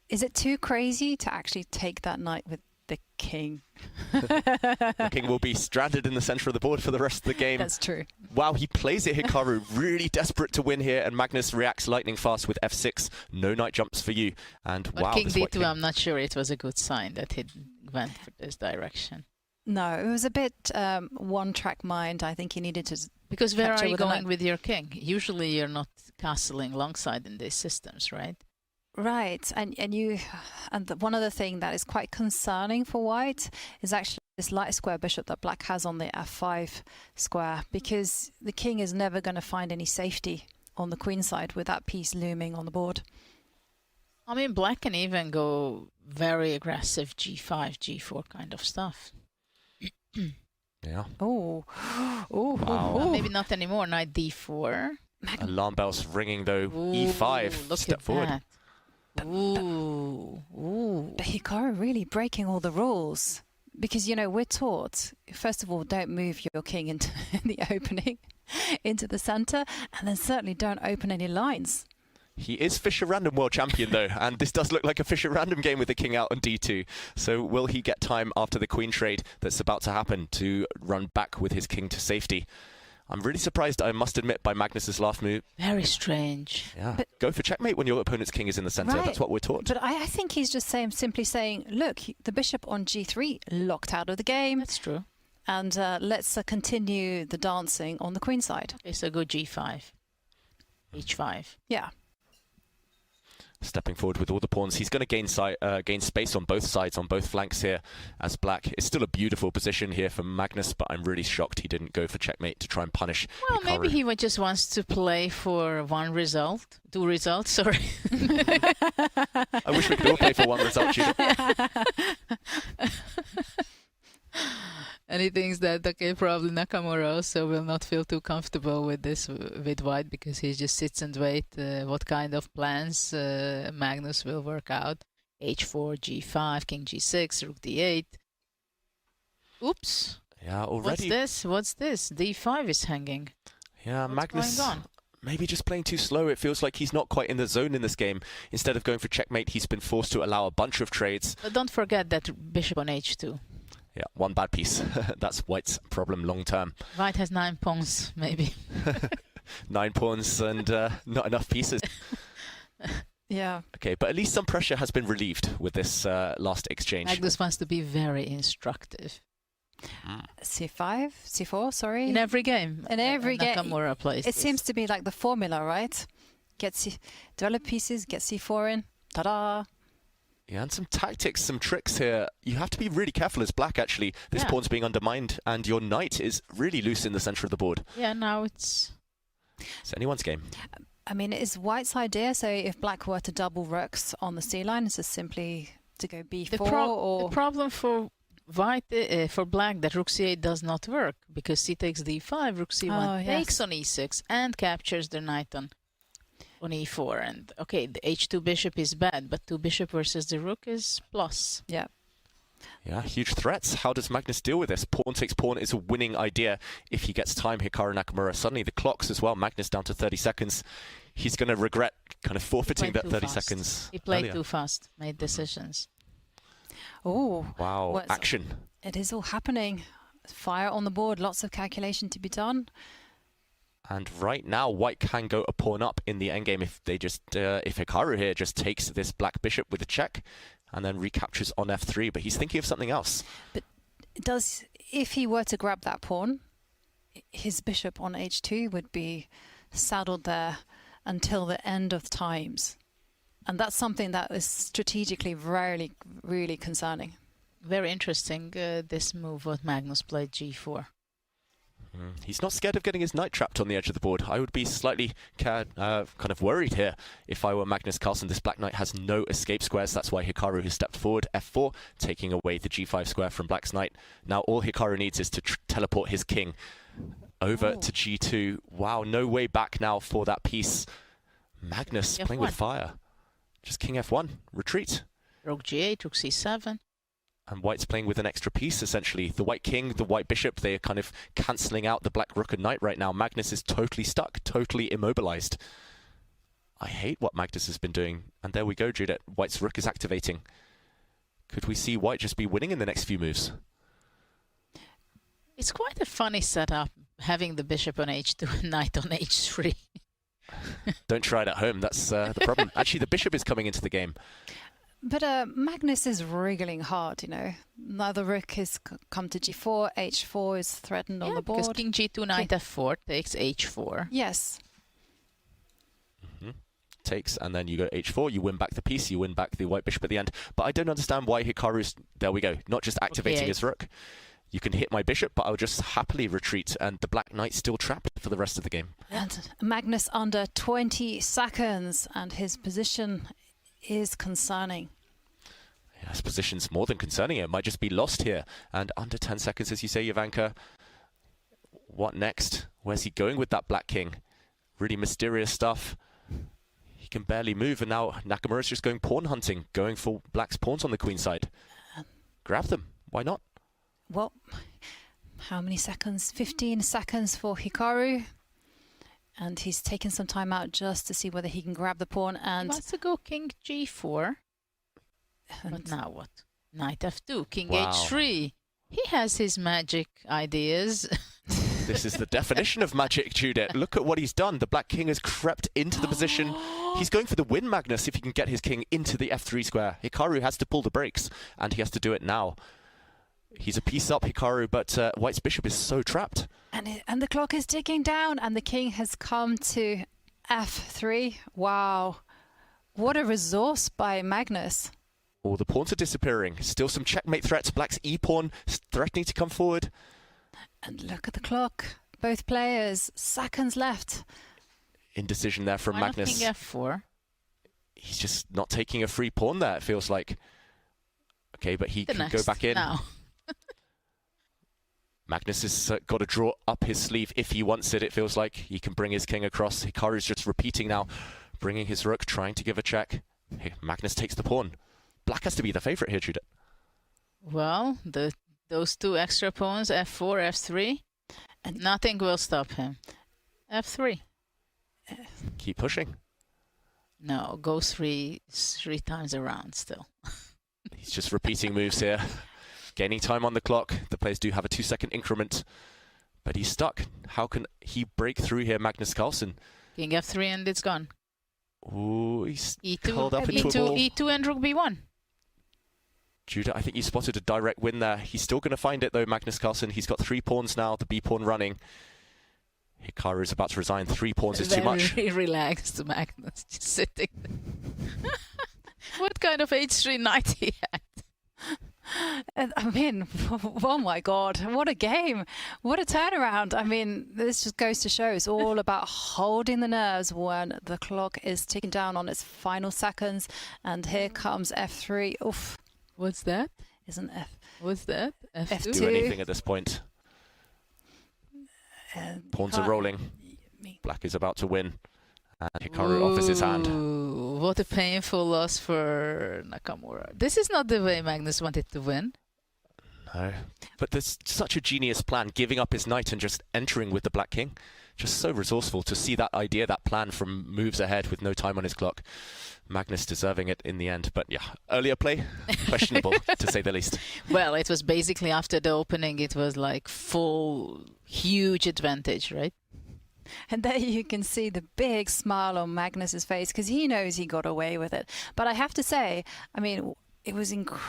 Is it too crazy to actually take that knight with the king? The king will be stranded in the center of the board for the rest of the game. That's true. Wow, he plays it, Hikaru, really desperate to win here, and Magnus reacts lightning fast with f6. No knight jumps for you. And but wow, king this d2, white king. I'm not sure it was a good sign that he went for this direction. No, it was a bit one-track mind. I think he needed to. Because where capture are you with a going knight. with your king? Usually you're not castling longside in these systems, right? Right, and one other thing that is quite concerning for white is actually this light square bishop that black has on the f5 square, because the king is never going to find any safety on the queen side with that piece looming on the board. I mean, black can even go very aggressive g5, g4 kind of stuff. Yeah. Oh, oh, Wow. Maybe not anymore. Knight d4. Alarm bells ringing though. Ooh, e5. Look Step at forward. that. Ooh, ooh. But Hikaru really breaking all the rules, because we're taught, first of all, don't move your king into the opening, into the center, and then certainly don't open any lines. He is Fischer Random World Champion though, and this does look like a Fischer Random game with the king out on d2. So will he get time after the queen trade that's about to happen to run back with his king to safety? I'm really surprised, I must admit, by Magnus's last move. Very strange. Yeah, But go for checkmate when your opponent's king is in the center. Right. That's what we're taught. But I think he's just simply saying, look, the bishop on g3 locked out of the game, That's true. and let's continue the dancing on the queen side. Okay, so go g5. h5. Yeah. Stepping forward with all the pawns. He's going to gain space on both sides, on both flanks here, as black. It's still a beautiful position here for Magnus, but I'm really shocked he didn't go for checkmate to try and punish Well, Hikaru. maybe he just wants to play for two results, sorry. I wish we could all play for one result, Judith. And he thinks that, okay, probably Nakamura also will not feel too comfortable with this, with white, because he just sits and waits what kind of plans Magnus will work out. h4, g5, king g6, rook d8. Oops. Yeah, already. What's this? d5 is hanging. Yeah, What's Magnus going on? maybe just playing too slow. It feels like he's not quite in the zone in this game. Instead of going for checkmate, he's been forced to allow a bunch of trades. But don't forget that bishop on h2. Yeah, one bad piece. That's white's problem long term. White has 9 pawns, maybe. 9 pawns and not enough pieces. Yeah. Okay, but at least some pressure has been relieved with this last exchange. Magnus wants to be very instructive. c5, c4, sorry. In every game. In every game. Nakamura plays It this. seems to be like the formula, right? Develop pieces, get c4 in. Ta-da! Yeah, and some tactics, some tricks here. You have to be really careful as black, actually. This pawn's being undermined, and your knight is really loose in the center of the board. Yeah, now it's anyone's game. I mean, it's white's idea, so if black were to double rooks on the c-line, is this simply to go b4 or... The problem for white, for black, that rook c8 does not work, because c takes d5, rook c1 takes on e6 and captures the knight on e4. And okay, the h2 bishop is bad, but 2 bishop versus the rook is plus. Yeah. Yeah, huge threats. How does Magnus deal with this? Pawn takes pawn is a winning idea if he gets time. Hikaru Nakamura. Suddenly the clocks as well. Magnus down to 30 seconds. He's going to regret kind of forfeiting that 30 seconds. He played earlier. too fast, made decisions. Oh. Wow, action. It is all happening. Fire on the board, lots of calculation to be done. And right now, white can go a pawn up in the endgame if they just if Hikaru here just takes this black bishop with a check and then recaptures on f3. But he's thinking of something else. But if he were to grab that pawn, his bishop on h2 would be saddled there until the end of times, and that's something that is strategically really concerning. Very interesting. This move what Magnus played g4. He's not scared of getting his knight trapped on the edge of the board. I would be slightly kind of worried here if I were Magnus Carlsen. This black knight has no escape squares. That's why Hikaru has stepped forward. f4, taking away the g5 square from black's knight. Now all Hikaru needs is to teleport his king over to g2. Wow, no way back now for that piece. Magnus playing with fire. Just king f1, retreat. Rook g8, rook c7. And white's playing with an extra piece, essentially. The white king, the white bishop, they are kind of cancelling out the black rook and knight right now. Magnus is totally stuck, totally immobilized. I hate what Magnus has been doing. And there we go, Judith. White's rook is activating. Could we see White just be winning in the next few moves? It's quite a funny setup, having the bishop on h2 and knight on h3. Don't try it at home. That's the problem. Actually, the bishop is coming into the game. But Magnus is wriggling hard, you know. Now the rook has come to g4, h4 is threatened on the board. Because king g2, knight f4 takes h4. Yes. Takes, and then you go h4, you win back the piece, you win back the white bishop at the end. But I don't understand why Hikaru's, there we go, not just activating his rook. You can hit my bishop, but I'll just happily retreat, and the black knight's still trapped for the rest of the game. And Magnus under 20 seconds, and his position is concerning. Yeah, his position's more than concerning. It might just be lost here. And under 10 seconds, as you say, Ivanka. What next? Where's he going with that black king? Really mysterious stuff. He can barely move, and now Nakamura's just going pawn hunting, going for black's pawns on the queen side. Grab them. Why not? Well, how many seconds? 15 seconds for Hikaru. And he's taken some time out just to see whether he can grab the pawn. And He wants to go king g4. But now what? Knight f2, king h3. He has his magic ideas. This is the definition of magic, Judith. Look at what he's done. The black king has crept into the position. He's going for the win, Magnus, if he can get his king into the f3 square. Hikaru has to pull the brakes, and he has to do it now. He's a piece up, Hikaru, but White's bishop is so trapped. And the clock is ticking down, and the king has come to f3. Wow. What a resource by Magnus. Oh, the pawns are disappearing. Still some checkmate threats. Black's e-pawn threatening to come forward. And look at the clock. Both players, seconds left. Indecision there from Magnus. King f4. He's just not taking a free pawn there, it feels like. Okay, but he can go back in. Now. Magnus has got to draw up his sleeve if he wants it. It feels like he can bring his king across. Hikaru's just repeating now, bringing his rook, trying to give a check. Hey, Magnus takes the pawn. Black has to be the favourite here, Judith. Well, those two extra pawns, f4, f3, and nothing will stop him. f3. Keep pushing. No, go three times around still. He's just repeating moves here. Gaining time on the clock. The players do have a 2-second increment, but he's stuck. How can he break through here, Magnus Carlsen? King f3 and it's gone. Ooh, he's E2, curled up into a ball. E2 and rook b1. Judah, I think you spotted a direct win there. He's still going to find it though, Magnus Carlsen. He's got 3 pawns now, the b pawn running. Hikaru is about to resign. 3 pawns is too much. Very relaxed, Magnus, just sitting there. What kind of h3 knight he had? I mean, oh my God, what a game. What a turnaround. I mean, this just goes to show it's all about holding the nerves when the clock is ticking down on its final seconds. And here comes f3. Oof. What's that? Isn't f? What's that? F2? Do anything at this point. Pawns are rolling. Black is about to win. And Hikaru offers his hand. What a painful loss for Nakamura. This is not the way Magnus wanted to win. No. But there's such a genius plan, giving up his knight and just entering with the black king. Just so resourceful to see that idea, that plan from moves ahead with no time on his clock. Magnus deserving it in the end. But yeah, earlier play, questionable to say the least. Well, it was basically after the opening, it was like full, huge advantage, right? And there you can see the big smile on Magnus's face because he knows he got away with it. But I have to say, I mean, it was incredible.